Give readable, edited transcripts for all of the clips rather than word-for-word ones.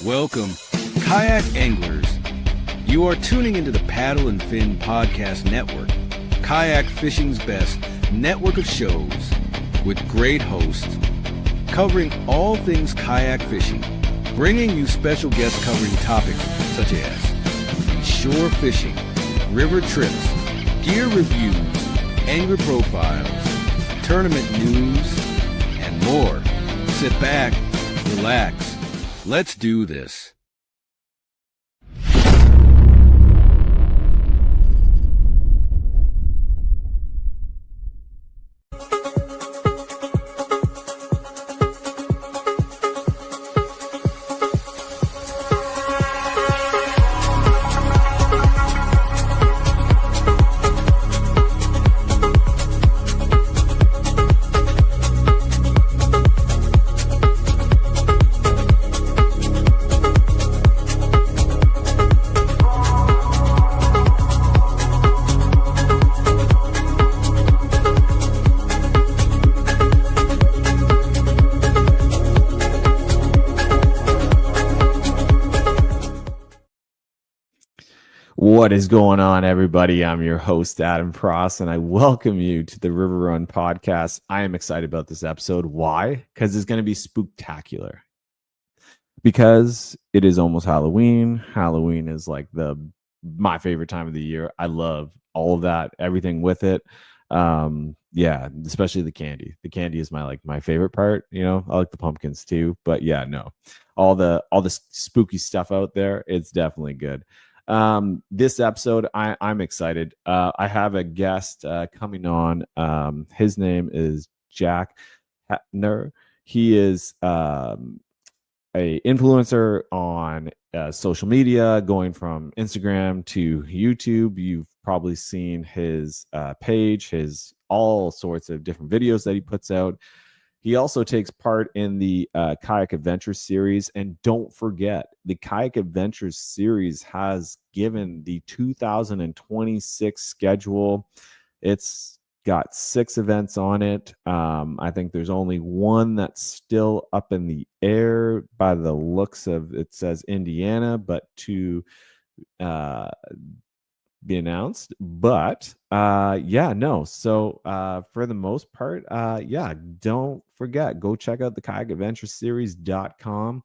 Welcome, kayak anglers. You are tuning into the Paddle and Fin Podcast Network, kayak fishing's best network of shows with great hosts covering all things kayak fishing, bringing you special guests covering topics such as shore fishing, river trips, gear reviews, angler profiles, tournament news, and more. Sit back, relax. Let's do this. What is going on, everybody? I'm your host, Adam Frost, and I welcome you to the River Run Podcast. I am excited about this episode. Why? Because it's going to be spooktacular. Because it is almost Halloween. Halloween is like my favorite time of the year. I love all of that, everything with it. Yeah, especially the candy. The candy is my favorite part. You know, I like the pumpkins too. But yeah, no, all the spooky stuff out there. It's definitely good. This episode, I'm excited. I have a guest coming on. His name is Yak Heppner. He is a influencer on social media, going from Instagram to YouTube. You've probably seen his page, his all sorts of different videos that he puts out. He also takes part in the Kayak Adventures series. And don't forget, the Kayak Adventures series has given the 2026 schedule. It's got 6 events on it. I think there's only one that's still up in the air by the looks of it. Says Indiana, but to be announced. But yeah, no. So for the most part, yeah, don't forget, go check out the kayakadventureseries.com.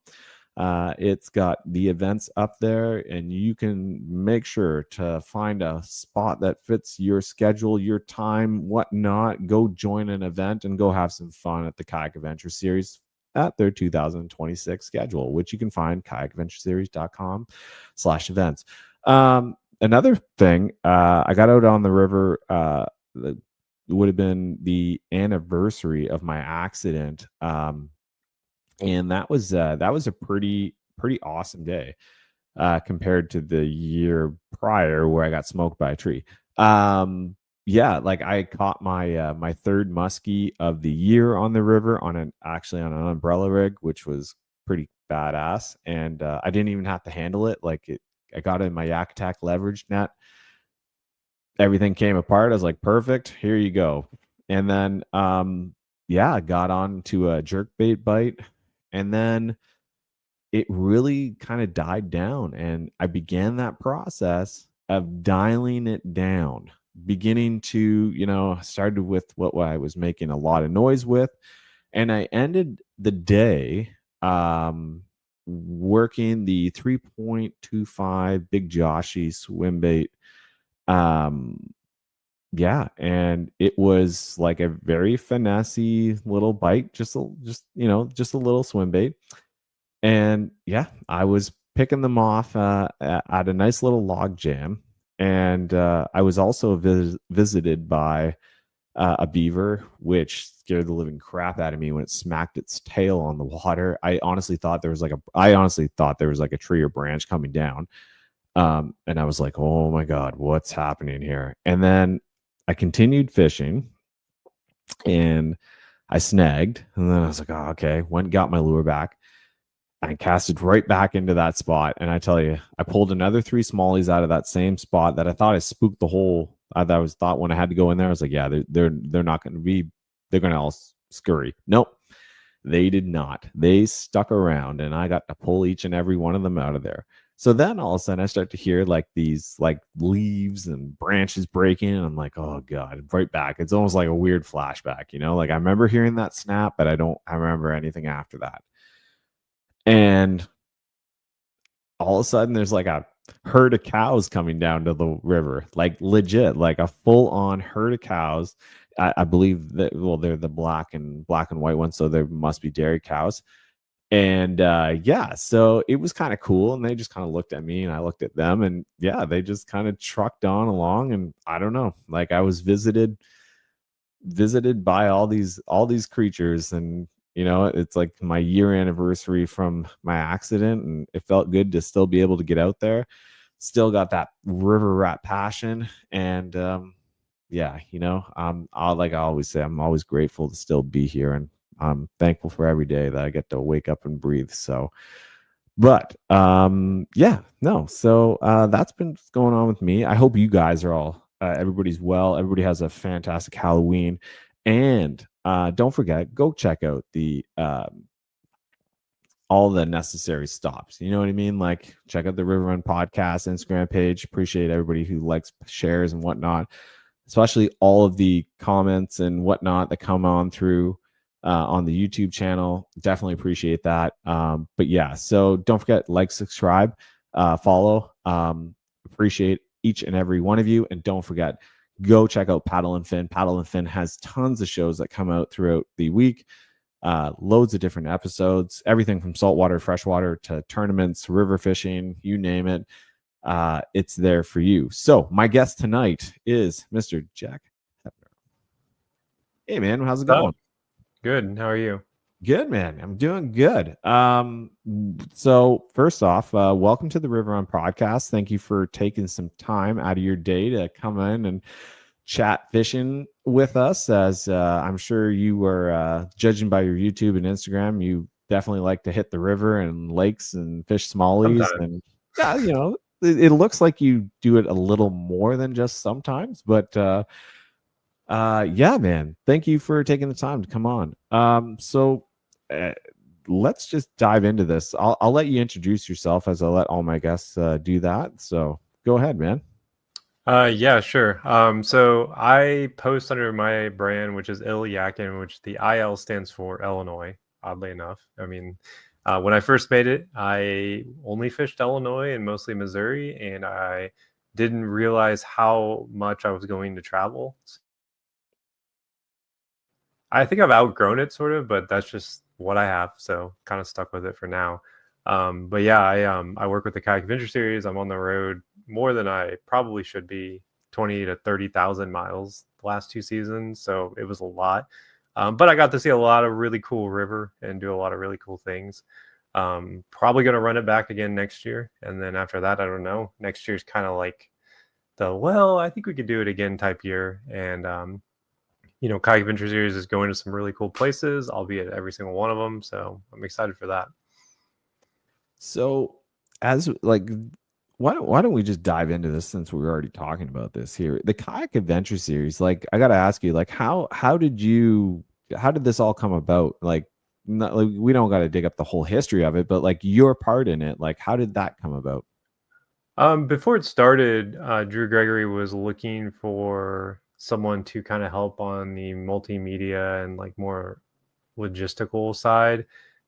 It's got the events up there, and you can make sure to find a spot that fits your schedule, your time, whatnot. Go join an event and go have some fun at the Kayak Adventure Series at their 2026 schedule, which you can find kayakadventureseries.com/events. Another thing, I got out on the river. It would have been the anniversary of my accident, and that was a pretty awesome day compared to the year prior where I got smoked by a tree. Yeah, like I caught my my third muskie of the year on the river on an umbrella rig, which was pretty badass, and I didn't even have to handle it. I got it in my Yak Attack leverage net. Everything came apart. I was like, perfect, here you go. And then, yeah, I got on to a jerkbait bite. And then it really kind of died down. And I began that process of dialing it down, beginning to, started with what I was making a lot of noise with. And I ended the day, working the 3.25 Big Joshy swim bait. Yeah, and it was like a very finessey little bite, just a little swim bait. And yeah, I was picking them off at a nice little log jam. And I was also visited by a beaver, which scared the living crap out of me when it smacked its tail on the water. I honestly thought there was like a tree or branch coming down. And I was like, oh my God, what's happening here? And then I continued fishing and I snagged. And then I was like, oh, okay. Went and got my lure back. I casted right back into that spot. And I tell you, I pulled another 3 smallies out of that same spot that I thought I spooked the whole. I thought when I had to go in there, I was like, yeah, they're not going to be, they're going to all scurry. Nope. They did not. They stuck around, and I got to pull each and every one of them out of there. So then all of a sudden I start to hear like these like leaves and branches breaking, and I'm like, oh God, right back. It's almost like a weird flashback, you know? Like I remember hearing that snap, but I remember anything after that. And all of a sudden there's like a herd of cows coming down to the river, like legit, like a full-on herd of cows. I believe that, well, they're the black and white ones, so there must be dairy cows. And yeah, so it was kind of cool, and they just kind of looked at me and I looked at them, and yeah, they just kind of trucked on along. And I don't know, like I was visited by all these creatures. And you know, it's like my year anniversary from my accident, and it felt good to still be able to get out there. Still got that river rat passion. And yeah, you know, like I always say, I'm always grateful to still be here, and I'm thankful for every day that I get to wake up and breathe. So, but yeah, no, so that's been going on with me. I hope you guys are all everybody's well. Everybody has a fantastic Halloween. And don't forget, go check out the all the necessary stops. You know what I mean? Like check out the River Run podcast Instagram page. Appreciate everybody who likes, shares, and whatnot, especially all of the comments and whatnot that come on through on the YouTube channel. Definitely appreciate that. But yeah, so don't forget, like, subscribe, follow. Appreciate each and every one of you. And don't forget, go check out Paddle and Fin. Paddle and Fin has tons of shows that come out throughout the week. Loads of different episodes, everything from saltwater, freshwater to tournaments, river fishing, you name it. It's there for you. So my guest tonight is Mr. Yak Heppner. Hey man, how's it going? Good. How are you? Good, man. I'm doing good. So first off, welcome to the River Run podcast. Thank you for taking some time out of your day to come in and chat fishing with us. As I'm sure you were judging by your YouTube and Instagram, you definitely like to hit the river and lakes and fish smallies. Sometimes. And yeah, you know, it looks like you do it a little more than just sometimes, but yeah, man, thank you for taking the time to come on. So let's just dive into this. I'll let you introduce yourself, as I let all my guests do that. So go ahead, man. Yeah, sure. So I post under my brand, which is Yakkin, which the IL stands for Illinois, oddly enough. I mean, when I first made it, I only fished Illinois and mostly Missouri, and I didn't realize how much I was going to travel. I think I've outgrown it sort of, but that's just what I have. So kind of stuck with it for now. But yeah, I work with the Kayak Adventure Series. I'm on the road more than I probably should be, 20 to 30,000 miles the last 2 seasons. So it was a lot. But I got to see a lot of really cool river and do a lot of really cool things. Probably going to run it back again next year. And then after that, I don't know. Next year's kind of like I think we could do it again type year. And, you know, Kayak Adventure Series is going to some really cool places. I'll be at every single one of them. So I'm excited for that. So as like, why don't we just dive into this, since we're already talking about this here? The Kayak Adventure Series, like I got to ask you, like how did this all come about? Like, not, like we don't got to dig up the whole history of it, but like your part in it, like how did that come about? Before it started, Drew Gregory was looking for someone to kind of help on the multimedia and like more logistical side.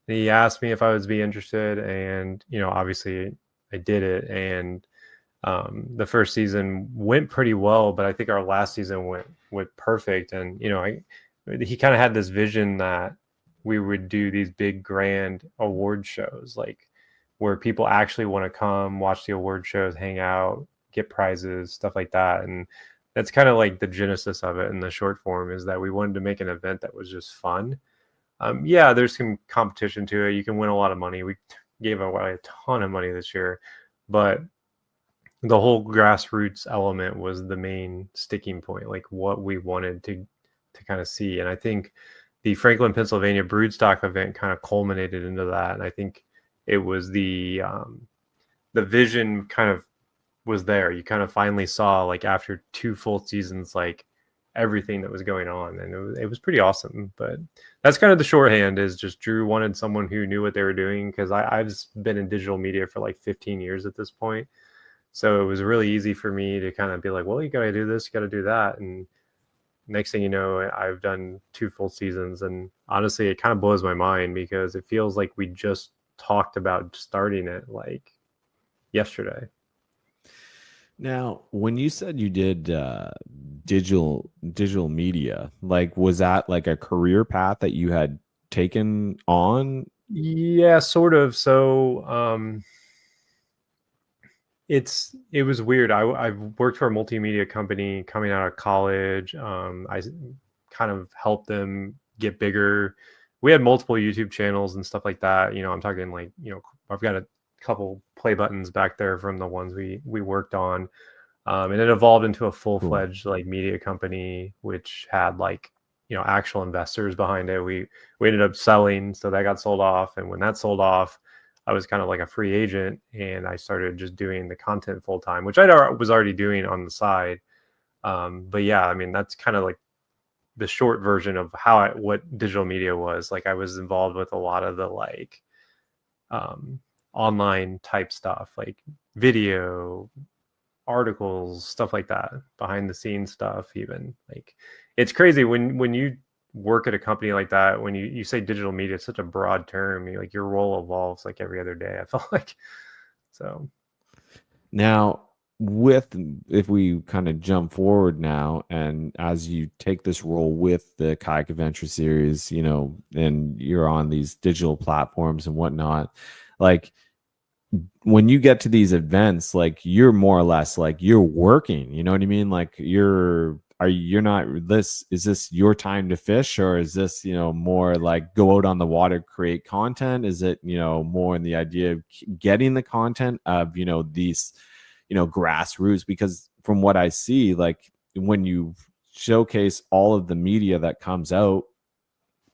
And he asked me if I would be interested, and you know, obviously I did it. And the first season went pretty well, but I think our last season went perfect. And you know, he kind of had this vision that we would do these big grand award shows, like where people actually want to come watch the award shows, hang out, get prizes, stuff like that. And that's kind of like the genesis of it in the short form, is that we wanted to make an event that was just fun. Yeah, there's some competition to it. You can win a lot of money. We gave away a ton of money this year, but the whole grassroots element was the main sticking point, like what we wanted to kind of see. And I think the Franklin, Pennsylvania Broodstock event kind of culminated into that. And I think it was the vision kind of was there. You kind of finally saw, like after 2 full seasons, like everything that was going on, and it was pretty awesome. But that's kind of the shorthand, is just Drew wanted someone who knew what they were doing, because I've been in digital media for like 15 years at this point. So it was really easy for me to kind of be like, well, you got to do this, you got to do that. And next thing you know, I've done 2 full seasons. And honestly, it kind of blows my mind, because it feels like we just talked about starting it like yesterday. Now, when you said you did digital media, like, was that like a career path that you had taken on? Yeah, sort of. So it was weird. I've worked for a multimedia company coming out of college. I kind of helped them get bigger. We had multiple YouTube channels and stuff like that. I'm talking like, I've got a couple play buttons back there from the ones we worked on. And it evolved into a full-fledged like media company, which had like, actual investors behind it. We ended up selling, so that got sold off. And when that sold off, I was kind of like a free agent, and I started just doing the content full time, which I was already doing on the side. But yeah, I mean, that's kind of like the short version of what digital media was. Like, I was involved with a lot of the like online type stuff, like video, articles, stuff like that, behind the scenes stuff. Even like, it's crazy when you work at a company like that, when you say digital media, it's such a broad term. Like, your role evolves like every other day, I felt like. So now, if we kind of jump forward now, and as you take this role with the Kayak Adventure Series, and you're on these digital platforms and whatnot, like, when you get to these events, like, you're more or less like you're working, you know what I mean? Like, you're not, is this your time to fish, or is this, more like go out on the water, create content? Is it, more in the idea of getting the content of, these, grassroots? Because from what I see, like, when you showcase all of the media that comes out,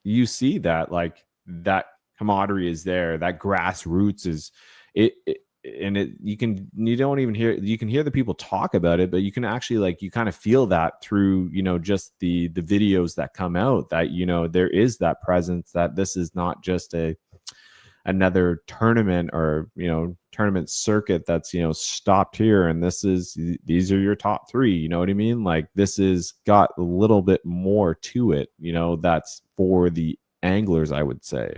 you see that like that camaraderie is there, that grassroots is you can hear the people talk about it, but you can actually, like, you kind of feel that through, just the videos that come out, that, there is that presence, that this is not just another tournament or, tournament circuit that's, stopped here, and these are your top 3, you know what I mean? Like, this is got a little bit more to it, that's for the anglers, I would say.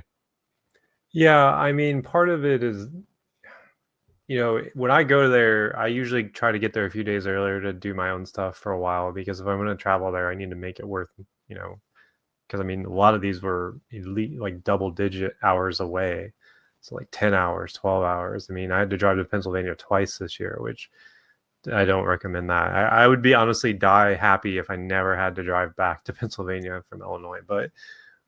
yeah, I mean, part of it is, when I go there, I usually try to get there a few days earlier to do my own stuff for a while, because if I'm going to travel there, I need to make it worth, because I mean, a lot of these were elite, like double-digit hours away. So like 10 hours, 12 hours. I mean, I had to drive to Pennsylvania twice this year, which I don't recommend that. I would be honestly die happy if I never had to drive back to Pennsylvania from Illinois. But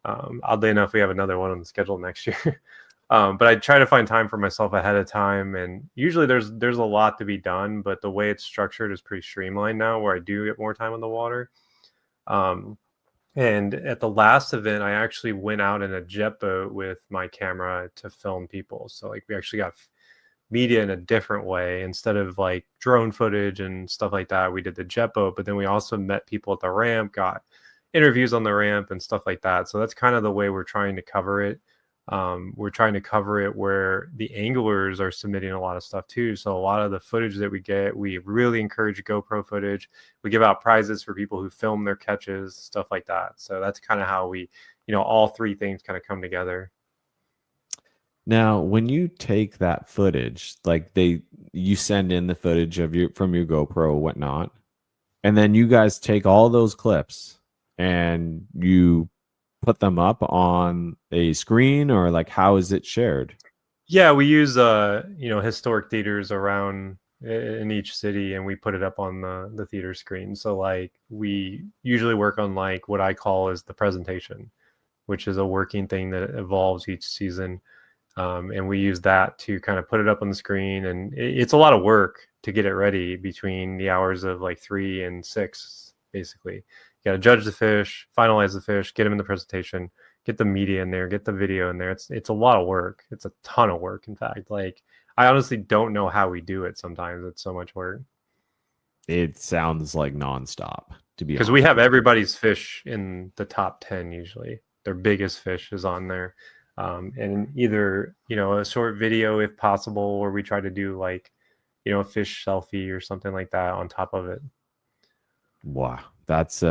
oddly enough, we have another one on the schedule next year. But I try to find time for myself ahead of time, and usually there's a lot to be done, but the way it's structured is pretty streamlined now, where I do get more time on the water. And at the last event, I actually went out in a jet boat with my camera to film people. So like, we actually got media in a different way. Instead of like drone footage and stuff like that, we did the jet boat, but then we also met people at the ramp, got interviews on the ramp and stuff like that. So that's kind of the way we're trying to cover it. We're trying to cover it where the anglers are submitting a lot of stuff too. So a lot of the footage that we get, we really encourage GoPro footage. We give out prizes for people who film their catches, stuff like that. So that's kind of how we, all 3 things kind of come together. Now, when you take that footage, like, you send in the footage from your GoPro or whatnot, and then you guys take all those clips and you put them up on a screen, or like, how is it shared? Yeah, we use historic theaters around in each city, and we put it up on the theater screen. So like, we usually work on like what I call is the presentation, which is a working thing that evolves each season. And we use that to kind of put it up on the screen, and it's a lot of work to get it ready between the hours of like 3 and 6, basically. You got to judge the fish, finalize the fish, get them in the presentation, get the media in there, get the video in there. It's a lot of work. It's a ton of work. In fact, like, I honestly don't know how we do it. Sometimes it's so much work. It sounds like nonstop. to be because honest. we have everybody's fish in the top 10 usually. Their biggest fish is on there. And either, a short video if possible, or we try to do like, a fish selfie or something like that on top of it. Wow. That's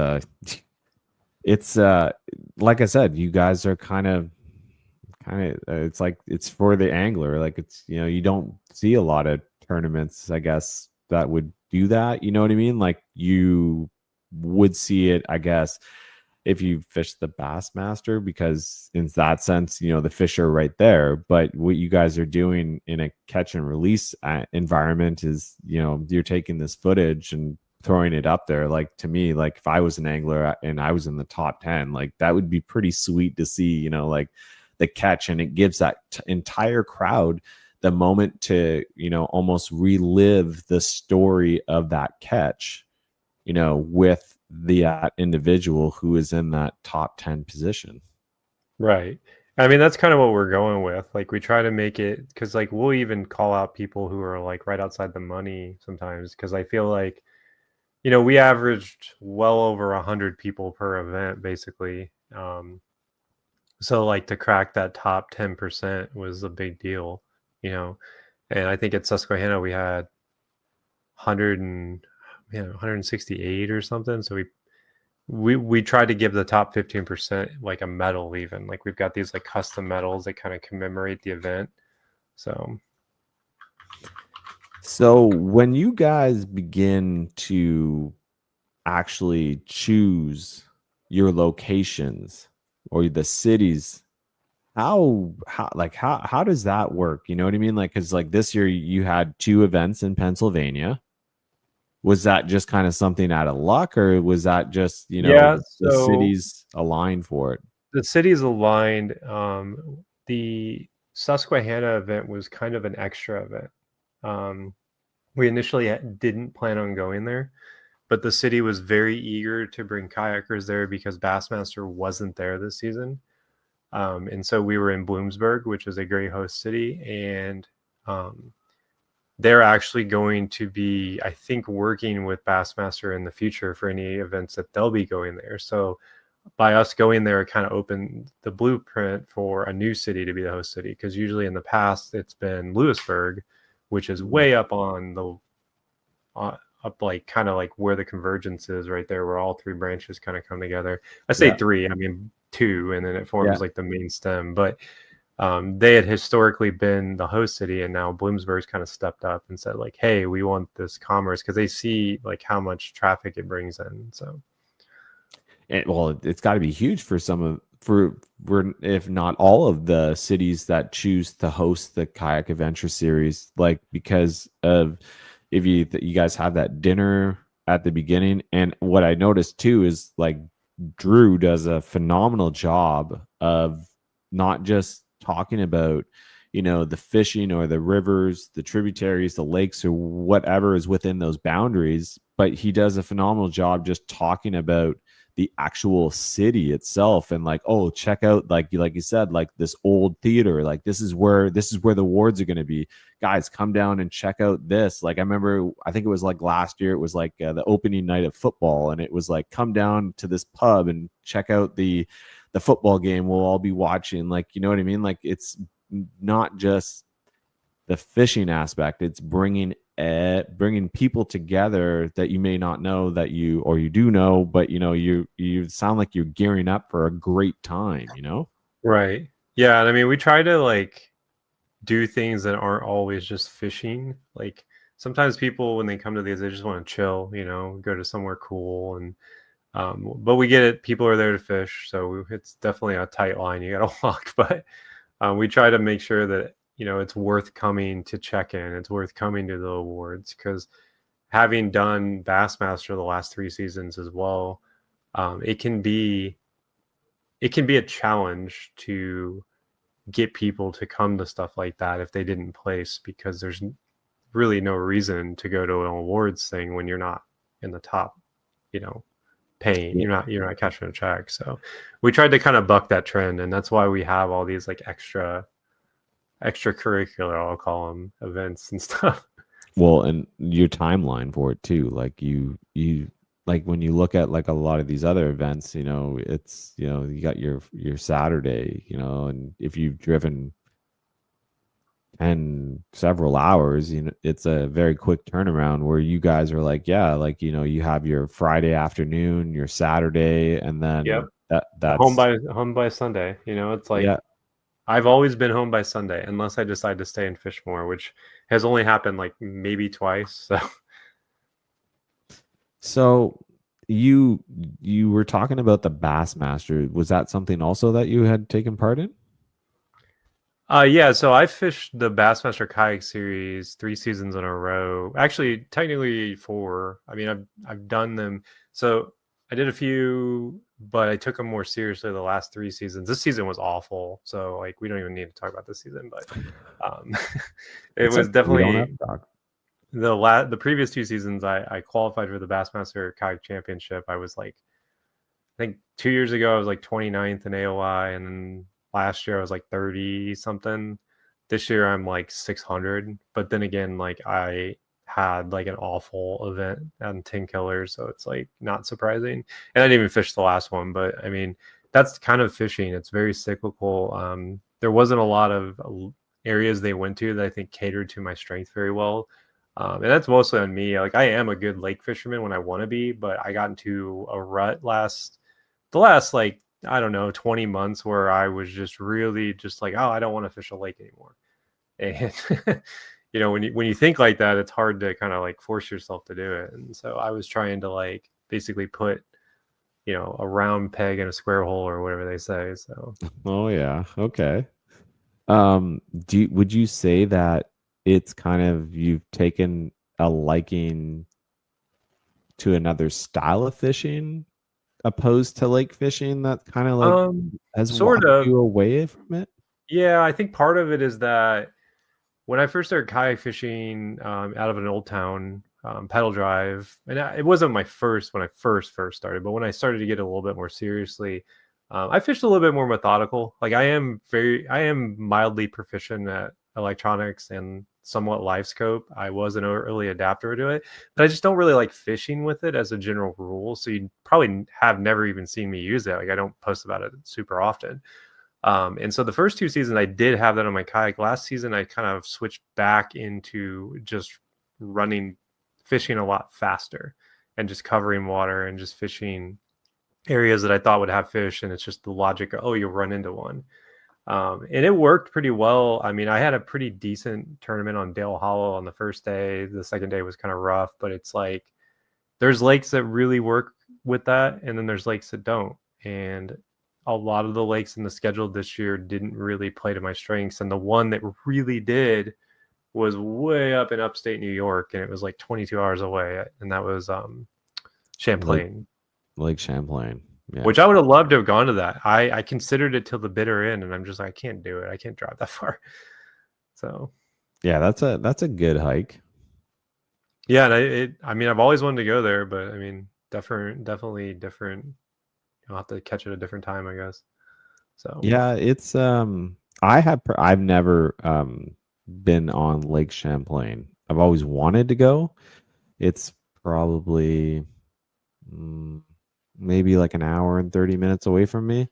it's like I said, you guys are kind of it's like it's for the angler. Like it's, you don't see a lot of tournaments, I guess, that would do that. You know what I mean? Like you would see it, I guess, if you fish the Bassmaster, because in that sense, the fish are right there. But what you guys are doing in a catch and release environment is, you're taking this footage and throwing it up there. Like to me, like if I was an angler and I was in the top 10, like that would be pretty sweet to see, like the catch, and it gives that entire crowd the moment to, almost relive the story of that catch, with the individual who is in that top 10 position. Right. I mean, that's kind of what we're going with. Like we try to make it, because like we'll even call out people who are like right outside the money sometimes, because I feel like, we averaged well over 100 people per event basically. So like to crack that top 10% was a big deal, and I think at Susquehanna we had 168 or something. So we tried to give the top 15% like a medal, even like we've got these like custom medals that kind of commemorate the event. So when you guys begin to actually choose your locations or the cities, how does that work? You know what I mean? Like, because like this year you had 2 events in Pennsylvania. Was that just kind of something out of luck, or was that just, the cities aligned for it? The cities aligned. The Susquehanna event was kind of an extra event. We initially didn't plan on going there, but the city was very eager to bring kayakers there because Bassmaster wasn't there this season. And so we were in Bloomsburg, which is a great host city, and they're actually going to be, I think, working with Bassmaster in the future for any events that they'll be going there. So by us going there, it kind of opened the blueprint for a new city to be the host city, because usually in the past it's been Lewisburg, which is way up on the up like kind of like where the convergence is right there, where all 3 branches kind of come together. I say 3, I mean 2, and then it forms like the main stem. But they had historically been the host city, and now Bloomsburg's kind of stepped up and said like, hey, we want this commerce, because they see like how much traffic it brings in. So it's got to be huge for if not all of the cities that choose to host the Kayak Adventure Series, like because of if you guys have that dinner at the beginning. And what I noticed too is like Drew does a phenomenal job of not just talking about, the fishing or the rivers, the tributaries, the lakes, or whatever is within those boundaries, but he does a phenomenal job just talking about the actual city itself, and like, oh, check out like you said, like this old theater, like this is where the awards are going to be. Guys, come down and check out this. Like I remember, I think it was like last year, it was like the opening night of football, and it was like, come down to this pub and check out the football game we'll all be watching. Like, you know what I mean? Like it's not just the fishing aspect, it's bringing people together that you may not know that you do know, but you sound like you're gearing up for a great time, Right. Yeah. And I mean, we try to like do things that aren't always just fishing. Like sometimes people, when they come to these, they just want to chill, go to somewhere cool. And but we get it, people are there to fish, so it's definitely a tight line you gotta walk. But we try to make sure that it's worth coming to check in, it's worth coming to the awards, because having done Bassmaster the last 3 seasons as well, it can be a challenge to get people to come to stuff like that if they didn't place, because there's really no reason to go to an awards thing when you're not in the top, paying. You're not catching a check. So we tried to kind of buck that trend, and that's why we have all these like extracurricular, I'll call them, events and stuff. Well, and your timeline for it too, like you like when you look at like a lot of these other events, it's, you got your Saturday, and if you've driven and several hours, it's a very quick turnaround, where you guys are like, yeah, like, you have your Friday afternoon, your Saturday, and Yep. then home that's by Sunday. It's like yeah. I've always been home by Sunday unless I decide to stay and fish more, which has only happened like maybe twice. So you were talking about the Bassmaster. Was that something also that you had taken part in? Yeah, so I fished the Bassmaster Kayak Series 3 seasons in a row. Actually, technically 4. I mean, I've done them. So I did a few, but I took them more seriously the last 3 seasons. This season was awful, so like we don't even need to talk about this season. But it was We don't definitely have to talk. the previous 2 seasons. I qualified for the Bassmaster Kayak Championship. I was like, I think 2 years ago I was like 29th in AOI, and then last year I was like 30 something. This year I'm like 600. But then again, like I had like an awful event on 10 killers, so it's like not surprising. And I didn't even fish the last one, but I mean, that's kind of fishing. It's very cyclical. There wasn't a lot of areas they went to that I think catered to my strength very well. And that's mostly on me. Like I am a good lake fisherman when I want to be, but I got into a rut the last like, I don't know, 20 months where I was just really just like, oh, I don't want to fish a lake anymore. And when you think like that, it's hard to kind of like force yourself to do it. And so I was trying to like basically put a round peg in a square hole, or whatever they say. So Oh yeah, okay. Would you say that it's kind of, you've taken a liking to another style of fishing opposed to lake fishing that kind of like has sort walked of. you away from it? Yeah, I think part of it is that when I first started kayak fishing out of an old town, pedal drive, and it wasn't my first when I first started, but when I started to get a little bit more seriously, I fished a little bit more methodical. Like I am mildly proficient at electronics and somewhat live scope. I was an early adapter to it, but I just don't really like fishing with it as a general rule. So you probably have never even seen me use it. Like I don't post about it super often. And so the first 2 seasons I did have that on my kayak. Last season I kind of switched back into just fishing a lot faster and just covering water and just fishing areas that I thought would have fish. And it's just the logic of, oh, you'll run into one. And it worked pretty well. I mean, I had a pretty decent tournament on Dale Hollow on the first day. The second day was kind of rough, but it's like there's lakes that really work with that, and then there's lakes that don't. And a lot of the lakes in the schedule this year didn't really play to my strengths. And the one that really did was way up in upstate New York, and it was like 22 hours away. And that was Champlain. Lake Champlain. Yeah. Which I would have loved to have gone to that. I considered it till the bitter end, and I'm just like, I can't do it. I can't drive that far. So yeah, that's a good hike. Yeah, and I mean, I've always wanted to go there, but I mean, definitely different. You'll have to catch it a different time, I guess. So yeah, it's I've never been on Lake Champlain. I've always wanted to go. It's probably maybe like an hour and 30 minutes away from me.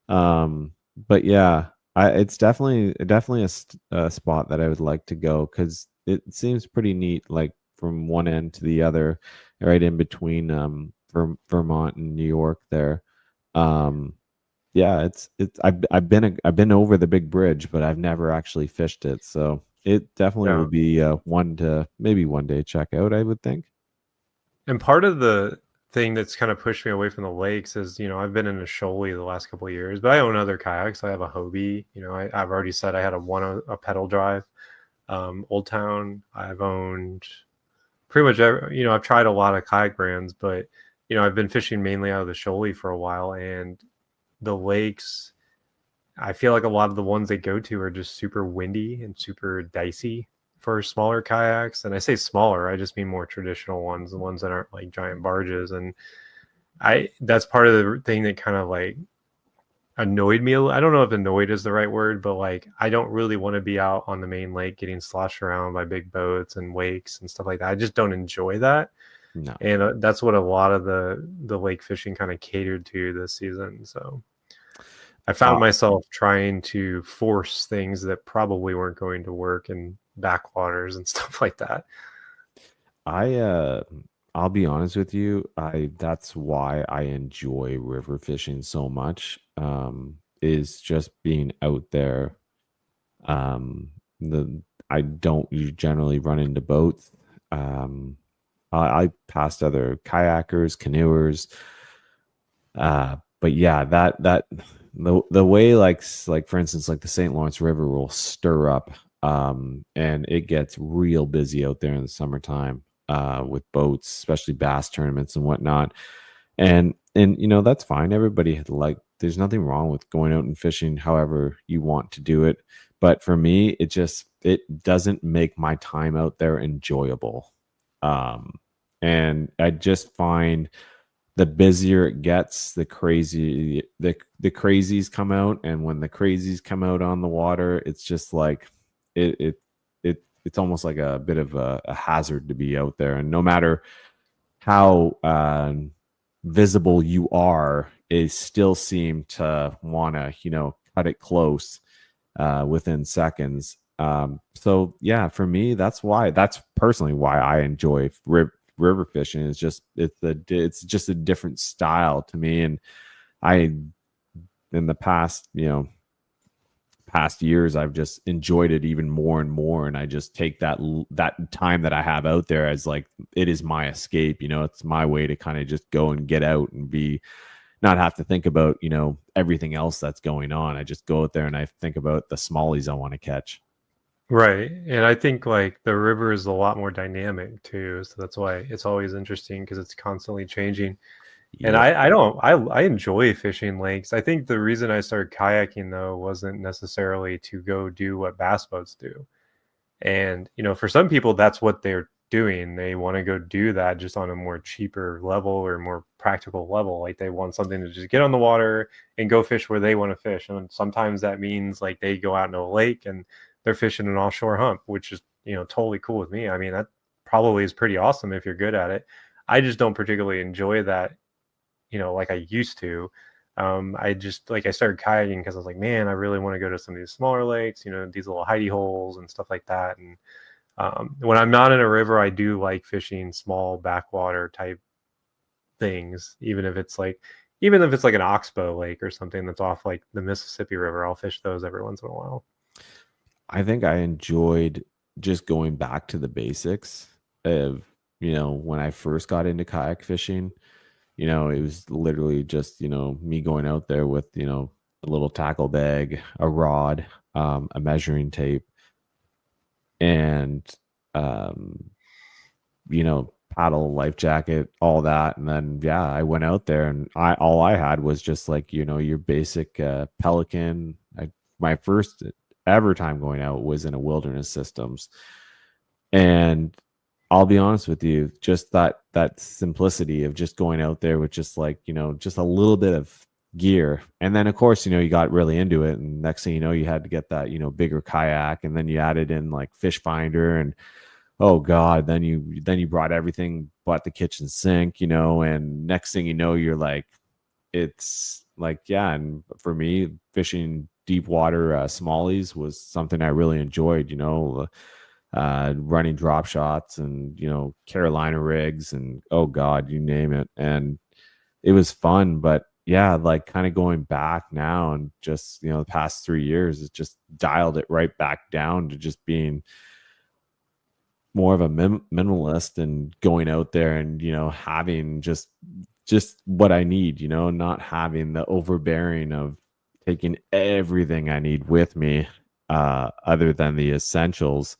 But yeah, it's definitely a spot that I would like to go, because it seems pretty neat, like from one end to the other, right in between Vermont and New York there. Yeah, I've been over the big bridge, but I've never actually fished it, so it definitely would be one to maybe one day check out, I would think. And part of the thing that's kind of pushed me away from the lakes is, I've been in a Shoaly the last couple of years, but I own other kayaks. I have a Hobie. I've already said I had a pedal drive. Old Town. I've owned pretty much I've tried a lot of kayak brands, but I've been fishing mainly out of the Shoaly for a while, and the lakes, I feel like a lot of the ones they go to are just super windy and super dicey for smaller kayaks. And I say smaller, I just mean more traditional ones, the ones that aren't like giant barges. And that's part of the thing that kind of like annoyed me. I don't know if annoyed is the right word, but like I don't really want to be out on the main lake getting sloshed around by big boats and wakes and stuff like that. I just don't enjoy that. No. And that's what a lot of the lake fishing kind of catered to this season. So I found myself trying to force things that probably weren't going to work in backwaters and stuff like that. I'll be honest with you. That's why I enjoy river fishing so much. Is just being out there. Um, I don't generally run into boats. I passed other kayakers, canoers. But yeah, that the way like for instance, like the St. Lawrence River will stir up, and it gets real busy out there in the summertime, with boats, especially bass tournaments and whatnot. And that's fine. Everybody like, there's nothing wrong with going out and fishing however you want to do it. But for me, it doesn't make my time out there enjoyable. And I just find the busier it gets, the crazies come out, and when the crazies come out on the water, it's just like it's almost like a bit of a hazard to be out there. And no matter how visible you are, it still seem to want to cut it close within seconds. So yeah, for me, that's personally why I enjoy river fishing. It's just a different style to me. And I, in the past years, I've just enjoyed it even more and more. And I just take that time that I have out there as like, it is my escape. It's my way to kind of just go and get out and not have to think about, everything else that's going on. I just go out there and I think about the smallies I want to catch. Right. And I think like the river is a lot more dynamic too. So that's why it's always interesting, because it's constantly changing. And I enjoy fishing lakes. I think the reason I started kayaking though wasn't necessarily to go do what bass boats do. And, for some people, that's what they're doing. They want to go do that just on a more cheaper level or more practical level. Like they want something to just get on the water and go fish where they want to fish. And sometimes that means like they go out into a lake and they're fishing an offshore hump, which is, totally cool with me. I mean, that probably is pretty awesome if you're good at it. I just don't particularly enjoy that, like I used to. I started kayaking because I was like, man, I really want to go to some of these smaller lakes, these little hidey holes and stuff like that. And when I'm not in a river, I do like fishing small backwater type things, even if it's like an oxbow lake or something that's off like the Mississippi River. I'll fish those every once in a while. I think I enjoyed just going back to the basics of, when I first got into kayak fishing. It was literally just, me going out there with, a little tackle bag, a rod, a measuring tape, and, paddle, life jacket, all that. And then, yeah, I went out there and all I had was just like, your basic Pelican. My first ever time going out was in a Wilderness Systems. And I'll be honest with you, just that simplicity of just going out there with just like, just a little bit of gear. And then of course, you got really into it. And next thing you know, you had to get that, bigger kayak. And then you added in like fish finder, and oh God, then you brought everything but the kitchen sink, and next thing you know, you're like, it's like, yeah. And for me, fishing deep water smallies was something I really enjoyed, running drop shots and Carolina rigs and oh God, you name it. And it was fun. But yeah, like kind of going back now and just the past 3 years, it just dialed it right back down to just being more of a minimalist and going out there and having just what I need, not having the overbearing of taking everything I need with me, other than the essentials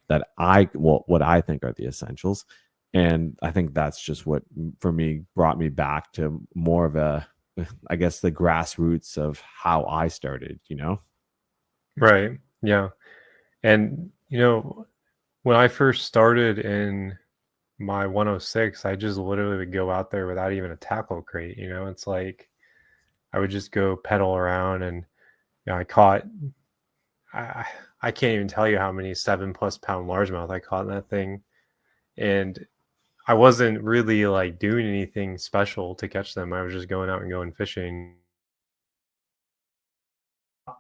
that what I think are the essentials. And I think that's just what, for me, brought me back to more of I guess, the grassroots of how I started, Right. Yeah. And, when I first started in my 106, I just literally would go out there without even a tackle crate. It's like I would just go pedal around, and I caught, I can't even tell you how many 7+ pound largemouth I caught in that thing. And I wasn't really like doing anything special to catch them. I was just going out and going fishing.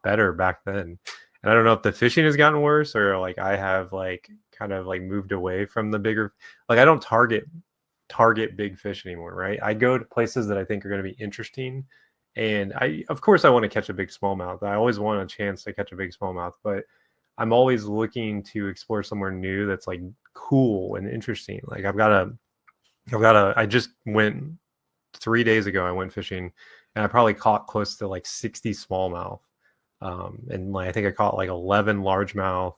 Better back then. And I don't know if the fishing has gotten worse or like I have like kind of like moved away from the bigger, like I don't target big fish anymore, right? I go to places that I think are going to be interesting. And of course I want to catch a big smallmouth. I always want a chance to catch a big smallmouth, but I'm always looking to explore somewhere new that's like cool and interesting. Like I just went 3 days ago. I went fishing and I probably caught close to like 60 smallmouth. And I think I caught like 11 largemouth,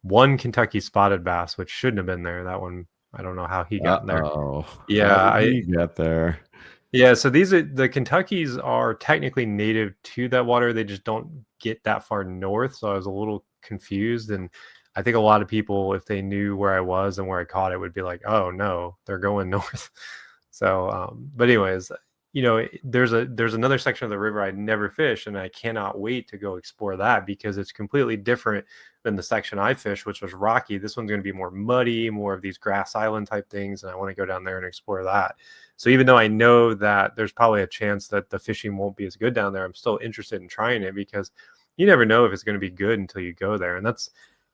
1 Kentucky spotted bass, which shouldn't have been there. That one, I don't know how he got in there. Oh, Yeah, how did he get there? Yeah, so these are the Kentuckys are technically native to that water. They just don't get that far north. So I was a little confused. And I think a lot of people, if they knew where I was and where I caught it, would be like, oh no, they're going north. So, but anyways, there's another section of the river I'd never fished, and I cannot wait to go explore that because it's completely different than the section I fished, which was rocky. This one's going to be more muddy, more of these grass island type things, and I want to go down there and explore that. So even though I know that there's probably a chance that the fishing won't be as good down there, I'm still interested in trying it because you never know if it's going to be good until you go there. And that's,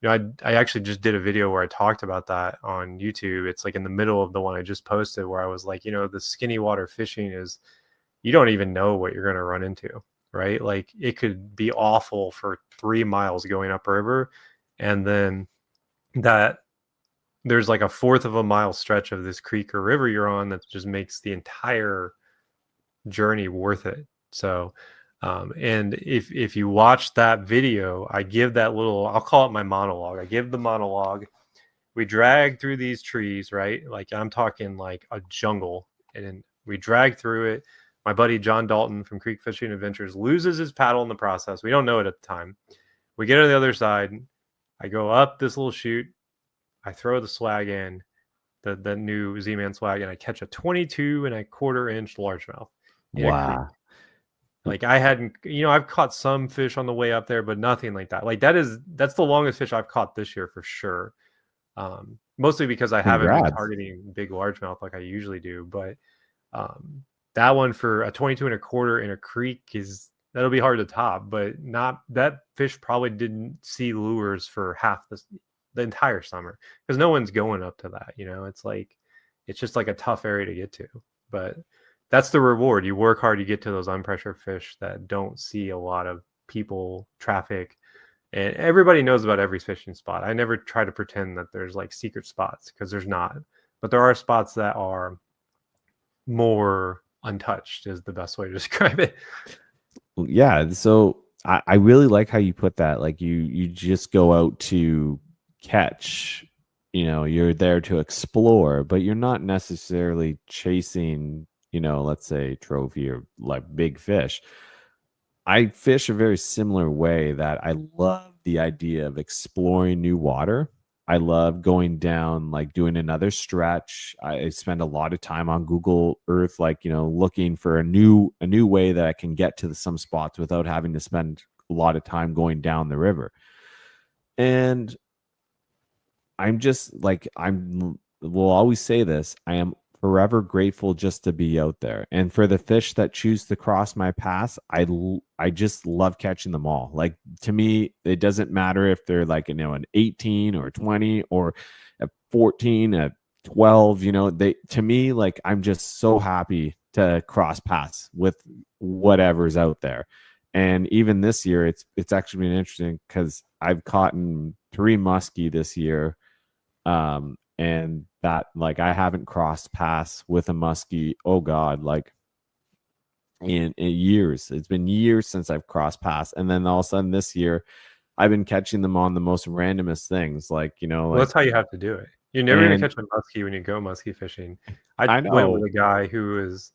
I actually just did a video where I talked about that on YouTube. It's like in the middle of the one I just posted where I was like, the skinny water fishing is, you don't even know what you're going to run into, right? Like it could be awful for 3 miles going upriver. And then that there's like a 1/4 of a mile stretch of this creek or river you're on that just makes the entire journey worth it. So, and if you watch that video, I give that little, I'll call it my monologue. I give the monologue. We drag through these trees, right? Like I'm talking like a jungle, and then we drag through it. My buddy John Dalton from Creek Fishing Adventures loses his paddle in the process. We don't know it at the time. We get on the other side. I go up this little chute. I throw the swag in, the new Z-Man swag, and I catch a 22¼ inch largemouth. Wow. Like I hadn't, I've caught some fish on the way up there, but nothing like that. Like that's the longest fish I've caught this year for sure. Mostly because I haven't been targeting big largemouth like I usually do. But that one for a 22¼ in a creek that'll be hard to top. But not that fish probably didn't see lures for half the entire summer because no one's going up to that. It's just like a tough area to get to. But that's the reward. You work hard, you get to those unpressured fish that don't see a lot of people, traffic, and everybody knows about every fishing spot. I never try to pretend that there's like secret spots because there's not, but there are spots that are more untouched is the best way to describe it. Yeah. So I really like how you put that. Like you just go out to catch, you're there to explore, but you're not necessarily chasing, let's say trophy or like big fish. I fish a very similar way that I love the idea of exploring new water. I love going down, like doing another stretch. I spend a lot of time on Google Earth, like, looking for a new way that I can get to some spots without having to spend a lot of time going down the river. And I'm just like, will always say this. I am forever grateful just to be out there. And for the fish that choose to cross my path, I just love catching them all. Like to me, it doesn't matter if they're like, an 18 or 20 or a 14, a 12, to me, like I'm just so happy to cross paths with whatever's out there. And even this year, it's actually been interesting because I've caught 3 muskie this year. And that, like, I haven't crossed paths with a muskie. Oh God, like in years. It's been years since I've crossed paths. And then all of a sudden this year, I've been catching them on the most randomest things. Like, Well, that's how you have to do it. You're never going to catch a muskie when you go muskie fishing. I went with a guy who is,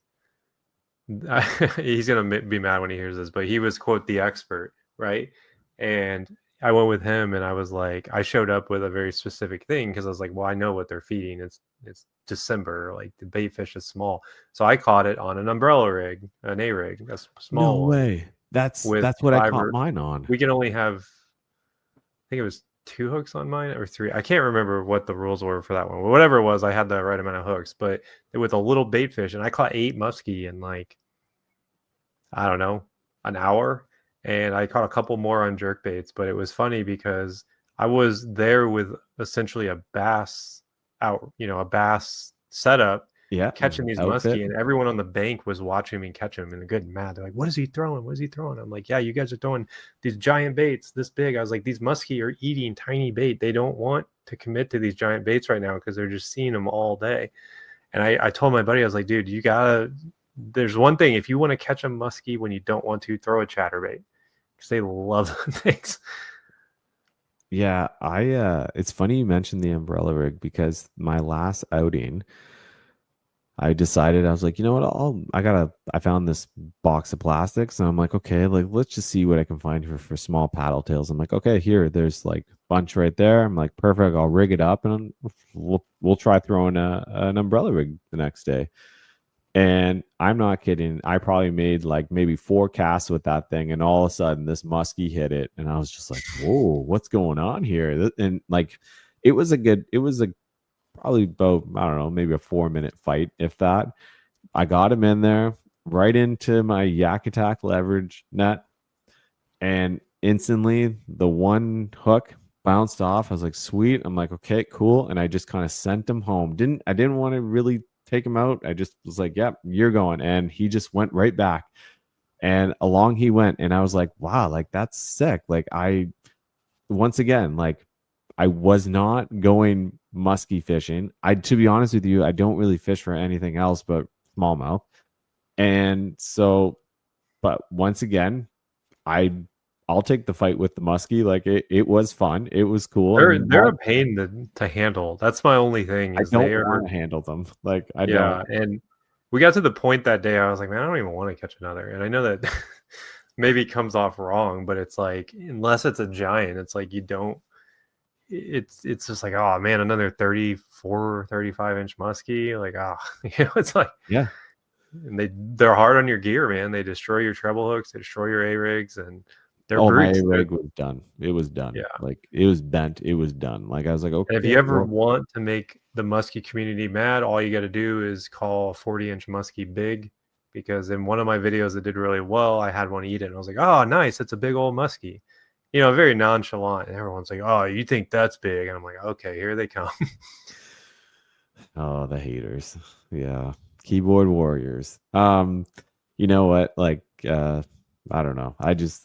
he's going to be mad when he hears this, but he was, quote, the expert, right? And I went with him and I was like, I showed up with a very specific thing because I was like, well, I know what they're feeding. It's December, like the bait fish is small. So I caught it on an umbrella rig, an A rig, a small one. No way. That's what I caught mine on. We can only have, I think it was 2 hooks on mine or 3. I can't remember what the rules were for that one. Whatever it was, I had the right amount of hooks, but with a little bait fish, and I caught 8 muskie in like, I don't know, an hour. And I caught a couple more on jerk baits, but it was funny because I was there with essentially a bass a bass setup, catching these muskie, and everyone on the bank was watching me catch them and they're good and mad. They're like, what is he throwing? What is he throwing? I'm like, yeah, you guys are throwing these giant baits this big. I was like, these muskie are eating tiny bait. They don't want to commit to these giant baits right now because they're just seeing them all day. And I told my buddy, I was like, dude, there's one thing. If you want to catch a muskie when you don't want to, throw a chatterbait because they love things. Yeah, it's funny you mentioned the umbrella rig because my last outing, I decided, I was like, you know what, I found this box of plastics and I'm like, okay, like let's just see what I can find here for small paddle tails. I'm like, okay, there's like a bunch right there. I'm like, perfect, I'll rig it up and we'll try throwing an umbrella rig the next day. And I'm not kidding. I probably made like maybe 4 casts with that thing. And all of a sudden this muskie hit it. And I was just like, whoa, what's going on here? And like, it was probably about, I don't know, maybe a 4-minute fight, if that. I got him in there right into my Yak Attack leverage net. And instantly the one hook bounced off. I was like, sweet. I'm like, okay, cool. And I just kind of sent him home. I didn't want to really take him out. I just was like, yep, you're going. And he just went right back and along he went. And I was like, wow, like that's sick. Like once again, like I was not going muskie fishing. To be honest with you, I don't really fish for anything else but smallmouth. And so, but once again, I'll take the fight with the muskie. Like it was fun. It was cool. They're a pain to handle. That's my only thing. I don't want to handle them. Like I don't. And we got to the point that day. I was like, man, I don't even want to catch another. And I know that maybe it comes off wrong, but it's like unless it's a giant, it's like you don't. It's just like, oh man, another 34, 35-inch muskie. Like it's like and they're hard on your gear, man. They destroy your treble hooks, they destroy your A-rigs, and my A-rig was done. It was done. Yeah. Like it was bent. It was done. Like I was like, okay. And if you ever want to make the muskie community mad, all you got to do is call 40-inch muskie big, because in one of my videos that did really well, I had one eat it and I was like, oh, nice. It's a big old muskie. Very nonchalant. And everyone's like, oh, you think that's big? And I'm like, okay, here they come. Oh, the haters. Yeah. Keyboard warriors. You know what? Like, I don't know.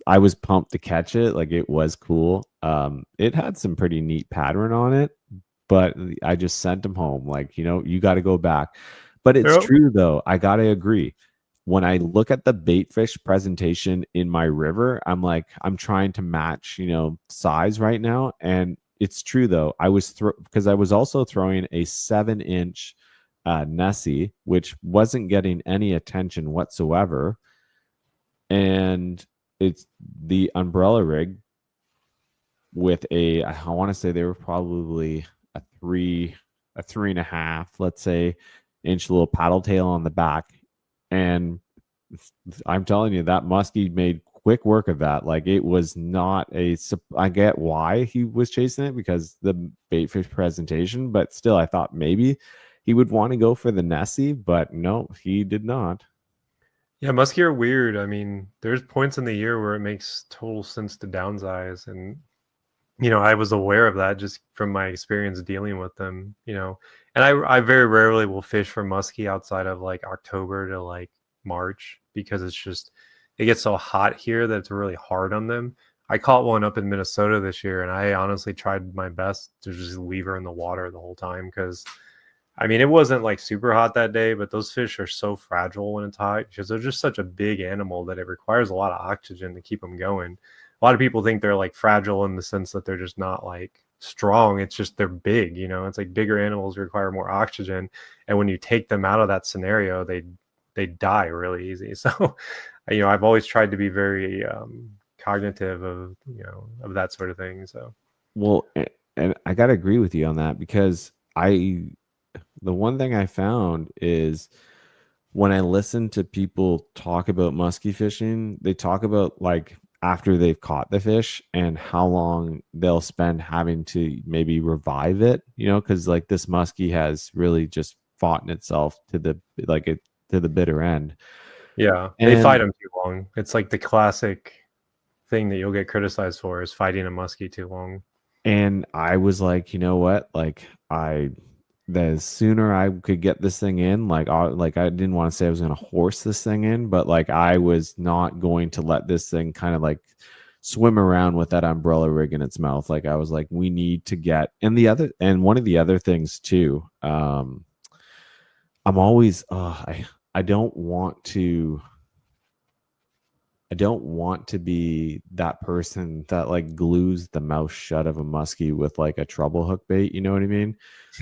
I was pumped to catch it. Like it was cool. It had some pretty neat pattern on it, but I just sent him home. Like, you got to go back. But it's true though. I got to agree. When I look at the bait fish presentation in my river, I'm like, I'm trying to match, size right now. And it's true though. Because I was also throwing a 7-inch Nessie, which wasn't getting any attention whatsoever. And it's the umbrella rig with I want to say they were probably a 3.5, let's say, inch little paddle tail on the back. And I'm telling you, that muskie made quick work of that. Like it was not I get why he was chasing it because the bait fish presentation, but still I thought maybe he would want to go for the Nessie, but no, he did not. Yeah, muskie are weird. I mean, there's points in the year where it makes total sense to downsize. And, I was aware of that just from my experience dealing with them, and I very rarely will fish for muskie outside of like October to like March, because it gets so hot here that it's really hard on them. I caught one up in Minnesota this year and I honestly tried my best to just leave her in the water the whole time, because I mean, it wasn't like super hot that day, but those fish are so fragile when it's hot because they're just such a big animal that it requires a lot of oxygen to keep them going. A lot of people think they're like fragile in the sense that they're just not like strong. It's just they're big, it's like bigger animals require more oxygen. And when you take them out of that scenario, they die really easy. So, I've always tried to be very cognitive of, of that sort of thing. So, well, and I got to agree with you on that, because the one thing I found is when I listen to people talk about muskie fishing, they talk about like after they've caught the fish and how long they'll spend having to maybe revive it, because like this muskie has really just fought itself to the bitter end. Yeah, they fight them too long. It's like the classic thing that you'll get criticized for is fighting a muskie too long. And I was like, you know what? Like the sooner I could get this thing in, I didn't want to say I was going to horse this thing in, but like I was not going to let this thing kind of like swim around with that umbrella rig in its mouth. Like I was like, we need to get, and one of the other things too, I'm always, I don't want to be that person that like glues the mouth shut of a muskie with like a treble hook bait. You know what I mean?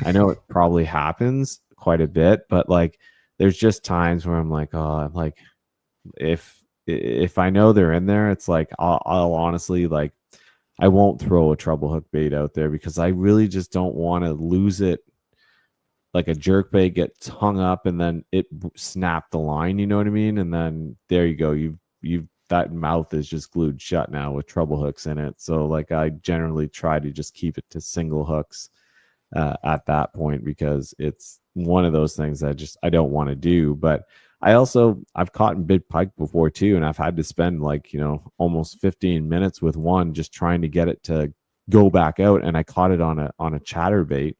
I know it probably happens quite a bit, but like there's just times where I'm like, oh, like if I know they're in there, it's like I'll honestly like I won't throw a treble hook bait out there because I really just don't want to lose it. Like a jerk bait gets hung up and then it snapped the line. You know what I mean? And then there you go. You've that mouth is just glued shut now with treble hooks in it. So like I generally try to just keep it to single hooks at that point because it's one of those things that I don't want to do. But I've caught in big pike before too, and I've had to spend like almost 15 minutes with one just trying to get it to go back out, and I caught it on a chatterbait.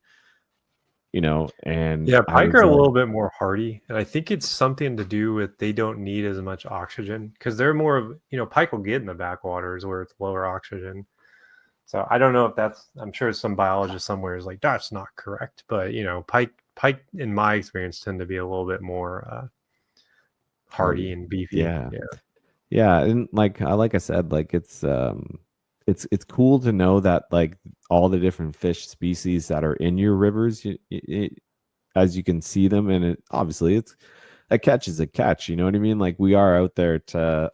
And yeah, pike are a little bit more hardy, and I think it's something to do with they don't need as much oxygen because they're more of pike will get in the backwaters where it's lower oxygen. So I don't know if I'm sure some biologist somewhere is like that's not correct, but pike in my experience tend to be a little bit more hardy and beefy. Yeah, and like I said, like it's cool to know that like all the different fish species that are in your rivers, as you can see them, and obviously it's a catch is a catch. You know what I mean? Like we're out there to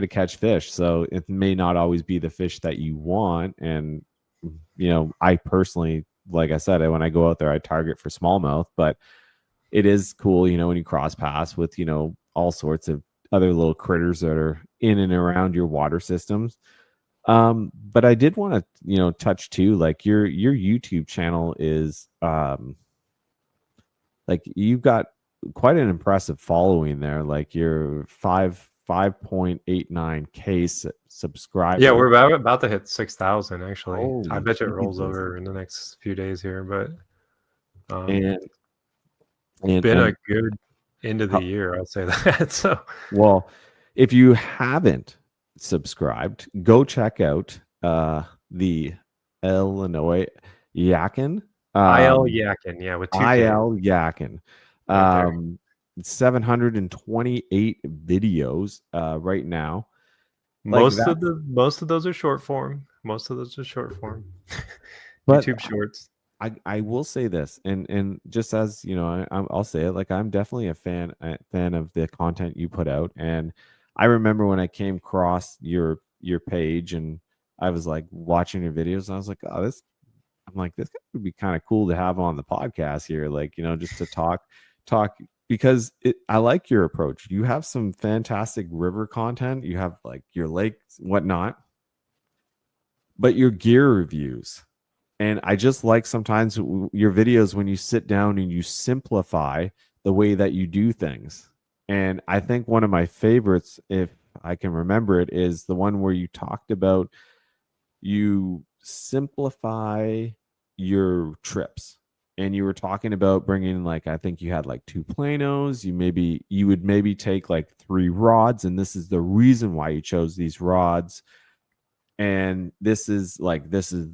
catch fish, so it may not always be the fish that you want. And I personally, like I said, when I go out there, I target for smallmouth, but it is cool, when you cross paths with all sorts of other little critters that are in and around your water systems. But I did want to, touch too, like your YouTube channel is, like you've got quite an impressive following there. Like you're 5.89K subscribers. Yeah, we're about to hit 6,000 actually. Holy I bet you it rolls over in the next few days here, but and been a good end of the year, I'll say that. So, well, if you haven't subscribed, go check out the Illinois Yakkin. IL Yakkin, yeah, with 2 IL Yakkin. 728 videos right now. Most of those are short form. But YouTube shorts. I will say this, and just as I'll say it, like I'm definitely a fan of the content you put out. And I remember when I came across your page and I was like watching your videos, and I was like, oh, this would be kind of cool to have on the podcast here, like just to talk because I like your approach. You have some fantastic river content, you have like your lakes, whatnot, but your gear reviews. And I just like sometimes your videos when you sit down and you simplify the way that you do things. And I think one of my favorites, if I can remember it, is the one where you talked about you simplify your trips. And you were talking about bringing, like, I think you had like 2 planos. You would maybe take like 3 rods, and this is the reason why you chose these rods. And this is the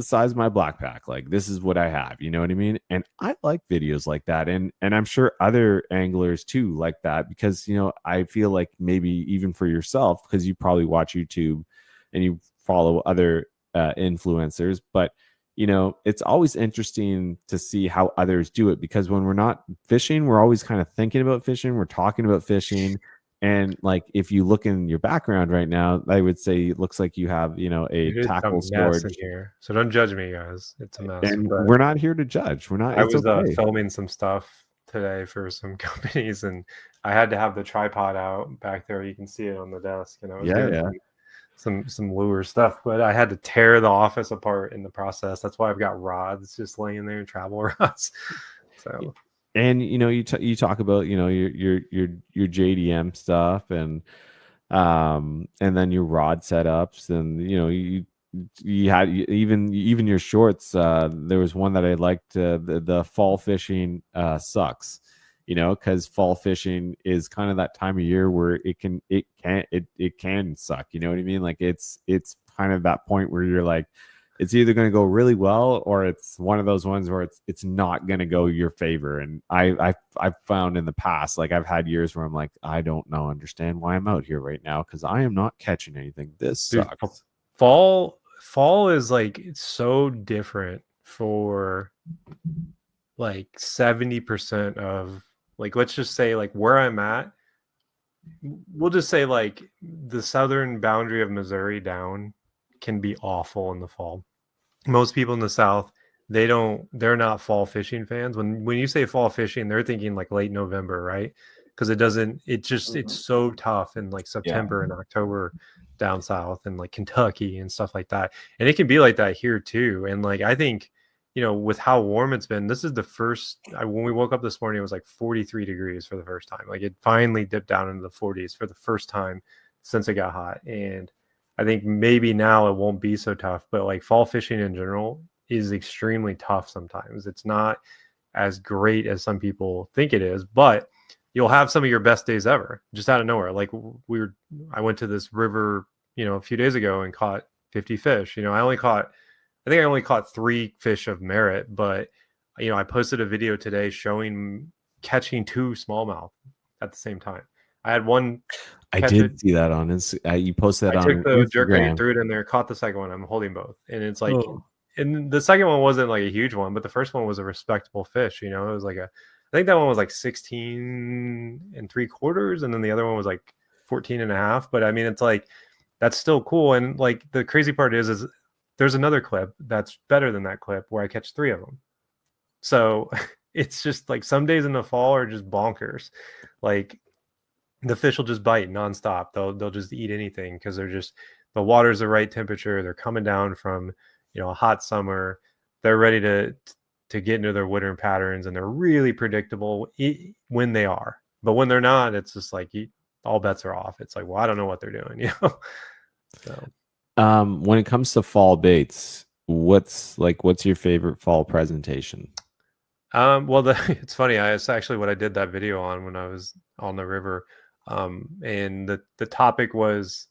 size of my black pack. Like, this is what I have. You know what I mean? And I like videos like that. And I'm sure other anglers too like that, because, I feel like maybe even for yourself, because you probably watch YouTube and you follow other influencers, but it's always interesting to see how others do it, because when we're not fishing, we're always kind of thinking about fishing. We're talking about fishing. And like, if you look in your background right now, I would say it looks like you have, a tackle storage in here. So don't judge me, guys. It's a mess. And we're not here to judge. We're not. I was filming some stuff today for some companies, and I had to have the tripod out back there. You can see it on the desk, and I was doing some lure stuff, but I had to tear the office apart in the process. That's why I've got rods just laying there, travel rods. So, and you talk about your JDM stuff, and then your rod setups, and you had even your shorts. There was one that I liked, the fall fishing sucks, because fall fishing is kind of that time of year where it can suck. You know what I mean? Like it's kind of that point where you're like, it's either going to go really well, or it's one of those ones where it's not going to go your favor. And I've found in the past, like I've had years where I'm like, I don't understand why I'm out here right now, because I am not catching anything. This sucks. Dude, fall is like, it's so different for like 70% of, like, let's just say like where I'm at, we'll just say like the southern boundary of Missouri down can be awful in the fall. Most people in the South, they're not fall fishing fans. When you say fall fishing, they're thinking like late November, right? Because it's so tough in like September and October down south, and like Kentucky and stuff like that. And it can be like that here too. And like, I think, with how warm it's been, this is the first, when we woke up this morning, it was like 43 degrees for the first time. Like it finally dipped down into the 40s for the first time since it got hot. And I think maybe now it won't be so tough, but like fall fishing in general is extremely tough sometimes. It's not as great as some people think it is, but you'll have some of your best days ever just out of nowhere. Like I went to this river, a few days ago and caught 50 fish. I think I only caught 3 fish of merit, but I posted a video today showing catching 2 smallmouth at the same time. I had one. I did see that on you posted that on Instagram. I took the jerkbait, threw it in there, caught the second one. I'm holding both, and it's like, and the second one wasn't like a huge one, but the first one was a respectable fish. It was like I think that one was like 16 3/4, and then the other one was like 14 1/2. But I mean, it's like, that's still cool. And like the crazy part is there's another clip that's better than that clip where I catch 3 of them. So it's just like some days in the fall are just bonkers. Like the fish will just bite nonstop. They'll just eat anything because the water's the right temperature. They're coming down from a hot summer. They're ready to get into their wintering patterns, and they're really predictable when they are. But when they're not, it's just like all bets are off. It's like, well, I don't know what they're doing. So when it comes to fall baits, what's your favorite fall presentation? Well, it's funny. It's actually what I did that video on when I was on the river. And the topic was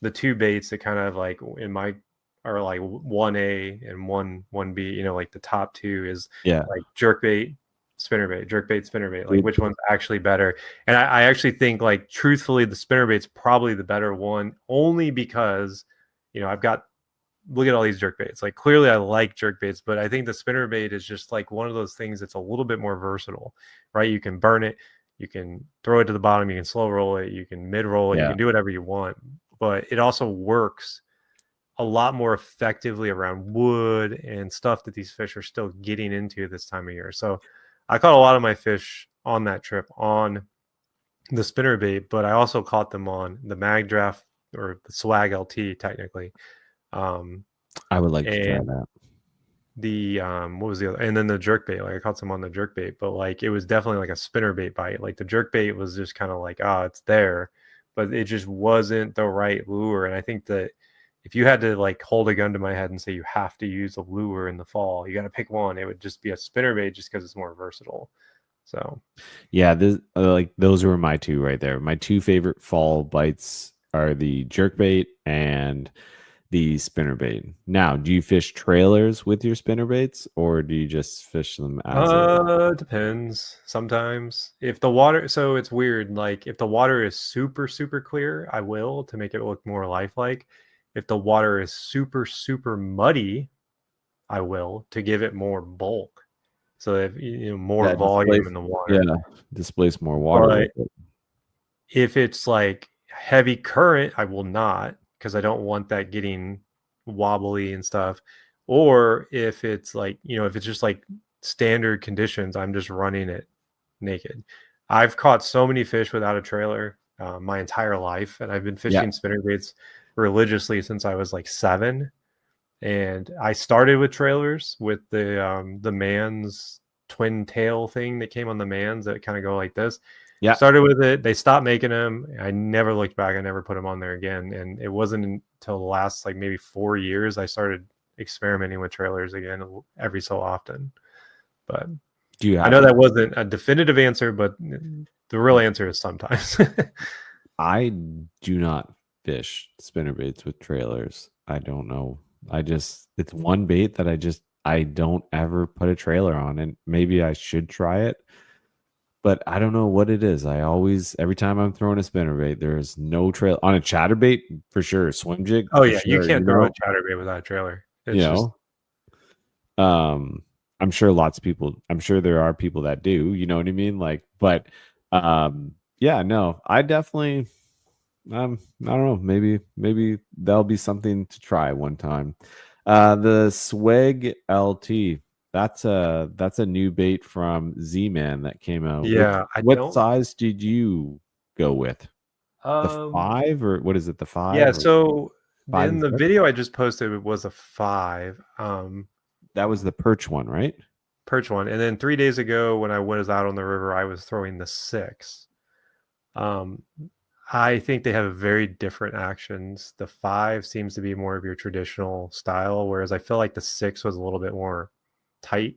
the 2 baits that kind of like are like 1A and 1B, like the top 2 is like jerkbait, spinnerbait, jerkbait, spinnerbait, like which one's actually better. And I actually think, like, truthfully, the spinnerbait's probably the better one, only because, I've got, look at all these jerkbaits. Like, clearly I like jerkbaits, but I think the spinnerbait is just like one of those things that's a little bit more versatile, right? You can burn it, you can throw it to the bottom, you can slow roll it, you can mid roll it, you can do whatever you want, but it also works a lot more effectively around wood and stuff that these fish are still getting into this time of year. So I caught a lot of my fish on that trip on the spinnerbait, but I also caught them on the mag draft, or the swag LT technically. I would like to try that. The what was the other? And then the jerkbait, like I caught some on the jerkbait, but like it was definitely like a spinnerbait bite. Like the jerkbait was just kind of like, it's there, but it just wasn't the right lure. And I think that if you had to like hold a gun to my head and say you have to use a lure in the fall, you got to pick one, it would just be a spinnerbait, just because it's more versatile. So yeah, those were my 2 right there. My 2 favorite fall bites are the jerkbait and the spinnerbait. Now, do you fish trailers with your spinnerbaits, or do you just fish them as it depends. Sometimes if the water, so it's weird, like if the water is super clear, I will, to make it look more lifelike. If the water is super muddy, I will, to give it more bulk, so if more volume in the water. Displace more water. But if it's like heavy current, I will not, because I don't want that getting wobbly and stuff. Or if it's like, if it's just like standard conditions, I'm just running it naked. I've caught so many fish without a trailer my entire life, and I've been fishing spinnerbaits religiously since I was like 7. And I started with trailers with the Man's twin tail thing that came on the Man's that kind of go like this. Yeah. Started with it. They stopped making them. I never looked back. I never put them on there again. And it wasn't until the last like maybe 4 years I started experimenting with trailers again every so often. But I know that wasn't a definitive answer, but the real answer is sometimes. I do not fish spinnerbaits with trailers. I don't know. It's one bait that I don't ever put a trailer on, and maybe I should try it, but I don't know what it is. Every time I'm throwing a spinnerbait, there's no trail on a chatterbait for sure. Swim jig. Oh yeah, you can't throw a chatterbait without a trailer. I'm sure I'm sure there are people that do, you know what I mean? Like, but yeah, no, I definitely I don't know, maybe that'll be something to try one time. The Swag LT, that's a new bait from Z-Man that came out. Yeah. What size did you go with? The 5, or what is it? The 5? Yeah, so in the 6? video I just posted, it was a 5. That was the perch one, right? Perch one. And then 3 days ago when I was out on the river, I was throwing the 6. I think they have very different actions. The 5 seems to be more of your traditional style, whereas I feel like the 6 was a little bit more tight.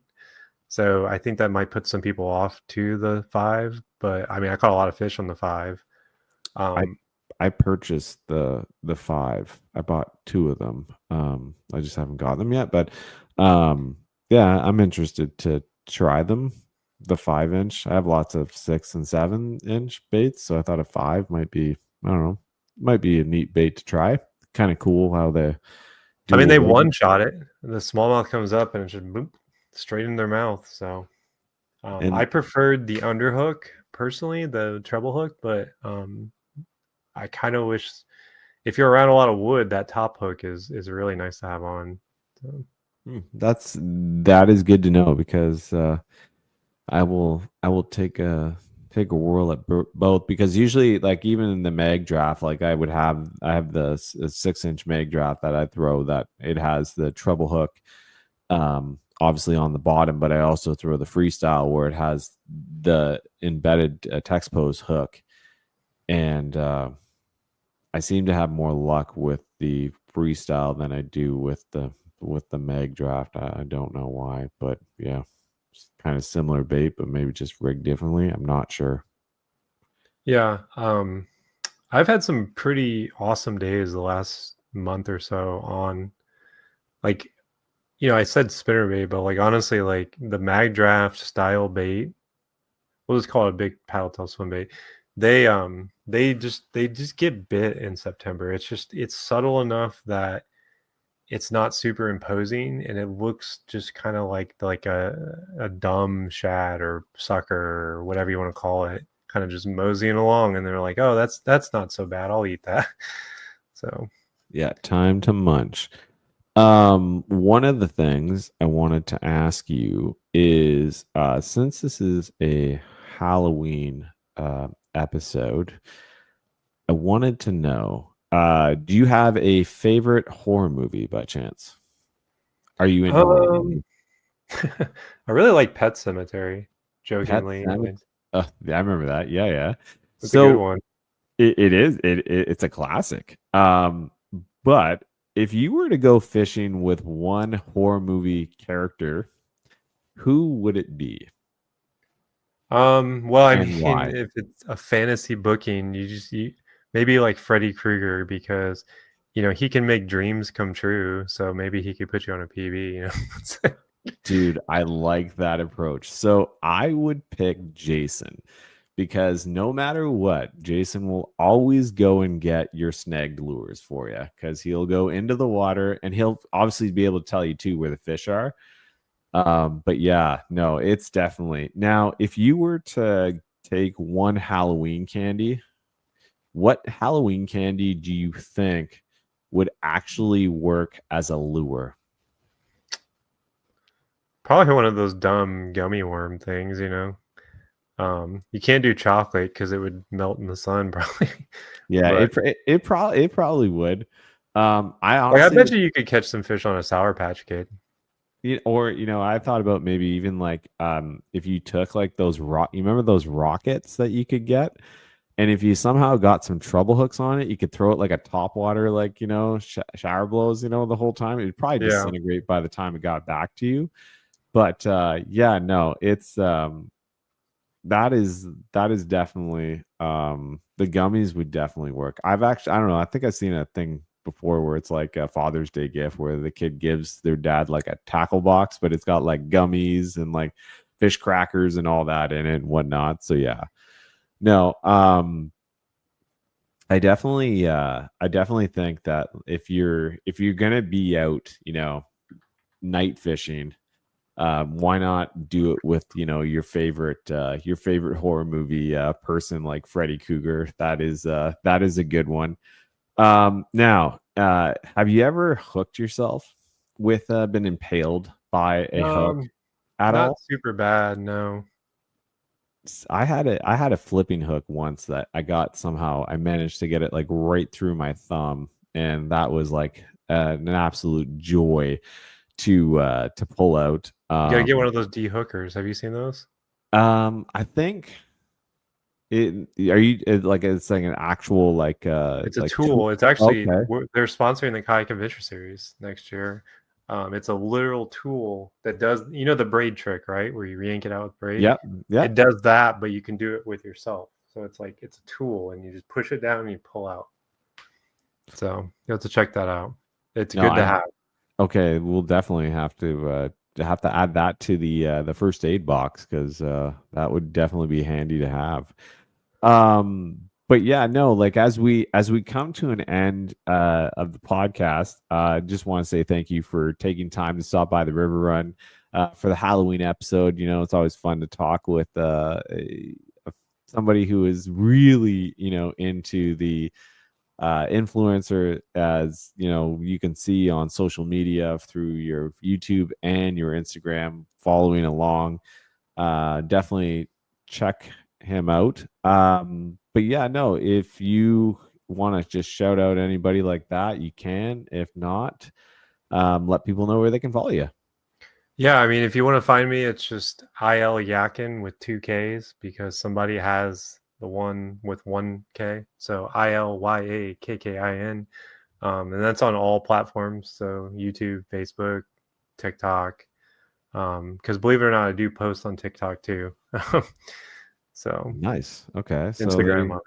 So I think that might put some people off to the 5. But I mean, I caught a lot of fish on the 5. I purchased the 5. I bought 2 of them. I just haven't got them yet, but yeah, I'm interested to try them. The 5-inch. I have lots of 6 and 7-inch baits, so I thought a 5 might be, I don't know, might be a neat bait to try. Kind of cool how they I mean, they one-shot it. The smallmouth comes up and it's just boop, straight in their mouth. So I preferred the underhook personally, the treble hook, but I kind of wish if you're around a lot of wood, that top hook is really nice to have on. So. That is good to know, because I will take a whirl at both, because usually, like, even in the mag draft, like I have the 6-inch mag draft that I throw, that it has the treble hook obviously on the bottom, but I also throw the freestyle where it has the embedded text pose hook, and I seem to have more luck with the freestyle than I do with the mag draft. I don't know why, but yeah, it's kind of similar bait, but maybe just rigged differently. I'm not sure. Yeah, I've had some pretty awesome days the last month or so on, like, you know, I said spinnerbait, but like honestly, like the mag draft style bait, we'll just call it a big paddle tail swim bait. They just get bit in September. It's subtle enough that it's not super imposing, and it looks just kind of like a dumb shad or sucker or whatever you want to call it, kind of just moseying along, and they're like, oh, that's not so bad, I'll eat that. So yeah, time to munch. One of the things I wanted to ask you is, since this is a Halloween episode, I wanted to know, do you have a favorite horror movie by chance? Are you into horror movies? I really like Pet Sematary, jokingly. Yeah, I remember that. Yeah. It's a good one. It is. It's a classic. But if you were to go fishing with one horror movie character, who would it be? Well, I mean, why? if it's a fantasy booking, you maybe like Freddy Krueger, because you know he can make dreams come true. So maybe he could put you on a PB. You know, dude, I like that approach. So I would pick Jason, because no matter what, Jason will always go and get your snagged lures for you, because he'll go into the water and he'll obviously be able to tell you too where the fish are. But yeah, no, it's definitely. Now, if you were to take one Halloween candy, what Halloween candy do you think would actually work as a lure? Probably one of those dumb gummy worm things, you know. You can't do chocolate because it would melt in the sun probably. Yeah, But, it probably would. I like, I honestly, bet you could catch some fish on a Sour Patch Kid. or I thought about maybe even like if you took like those you remember those rockets that you could get, and if you somehow got some treble hooks on it, you could throw it like a topwater, like shower blows, the whole time. It'd probably Yeah. disintegrate by the time it got back to you. But yeah, no, it's that is definitely the gummies would definitely work. I don't know, I think I've seen a thing before where it's like a Father's Day gift where the kid gives their dad like a tackle box, but it's got like gummies and like fish crackers and all that in it and whatnot. So yeah, no, I definitely think that if you're gonna be out, night fishing, why not do it with your favorite horror movie person like Freddy Krueger? That is a good one. Now, have you ever hooked yourself with been impaled by a hook at Not all? super bad, no. I had a flipping hook once that I got somehow. I managed to get it like right through my thumb, and that was like an absolute joy to pull out. You gotta get one of those de-hookers. Have you seen those? I think it's like an actual like It's a like tool. It's actually Okay. they're sponsoring the Kayak Adventure Series next year. It's a literal tool that does the braid trick, right? Where you yank it out with braid. Yeah. It does that, but you can do it with yourself. So it's like it's a tool, and you just push it down and you pull out. So you have to check that out. It's good to have. Okay, we'll definitely have to add that to the first aid box, because that would definitely be handy to have. But yeah, no, like as we come to an end of the podcast, I just want to say thank you for taking time to stop by the River Run for the Halloween episode. It's always fun to talk with somebody who is really into the influencer, as you can see on social media through your YouTube and your Instagram, following along. Definitely check him out. But yeah, no, if you want to just shout out anybody like that, you can. If not, let people know where they can follow you. Yeah, I mean, if you want to find me, it's just IL Yakkin with 2 Ks, because somebody has the one with 1 K. So ILYAKKIN. And that's on all platforms. So YouTube, Facebook, TikTok. Because believe it or not, I do post on TikTok too. So nice. Okay. So Instagram.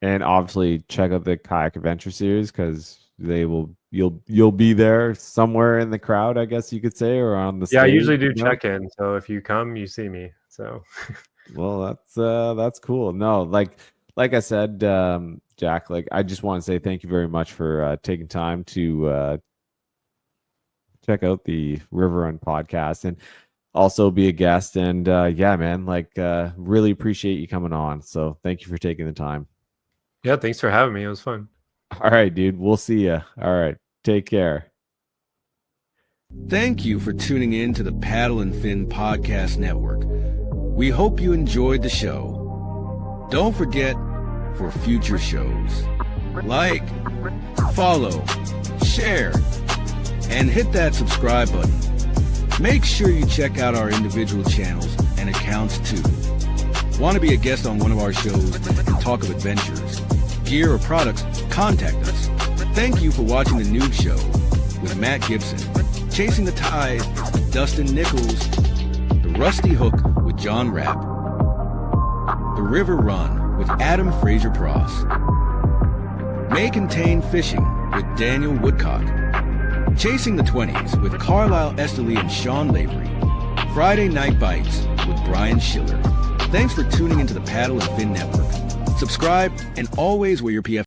And obviously check out the Kayak Adventure Series, because you'll be there somewhere in the crowd, I guess you could say, or on the stage. I usually do check-in. So if you come, you see me. So well, that's cool. No, like I said, Jack, like I just want to say thank you very much for taking time to check out the River Run podcast and also be a guest. And yeah, man, like really appreciate you coming on. So thank you for taking the time. Yeah, thanks for having me. It was fun. All right, dude. We'll see you. All right. Take care. Thank you for tuning in to the Paddle and Fin Podcast Network. We hope you enjoyed the show. Don't forget, for future shows, like, follow, share, and hit that subscribe button. Make sure you check out our individual channels and accounts too. Want to be a guest on one of our shows and talk of adventures, gear, or products? Contact us. Thank you for watching The Noob Show with Matt Gibson, Chasing the Tide with Dustin Nichols, The Rusty Hook with John Rapp, The River Run with Adam Fraser Pross, May Contain Fishing with Daniel Woodcock, Chasing the 20s with Carlisle Esterly and Sean Lavery, Friday Night Bites with Brian Schiller. Thanks for tuning into the Paddle and Fin Network. Subscribe and always wear your PF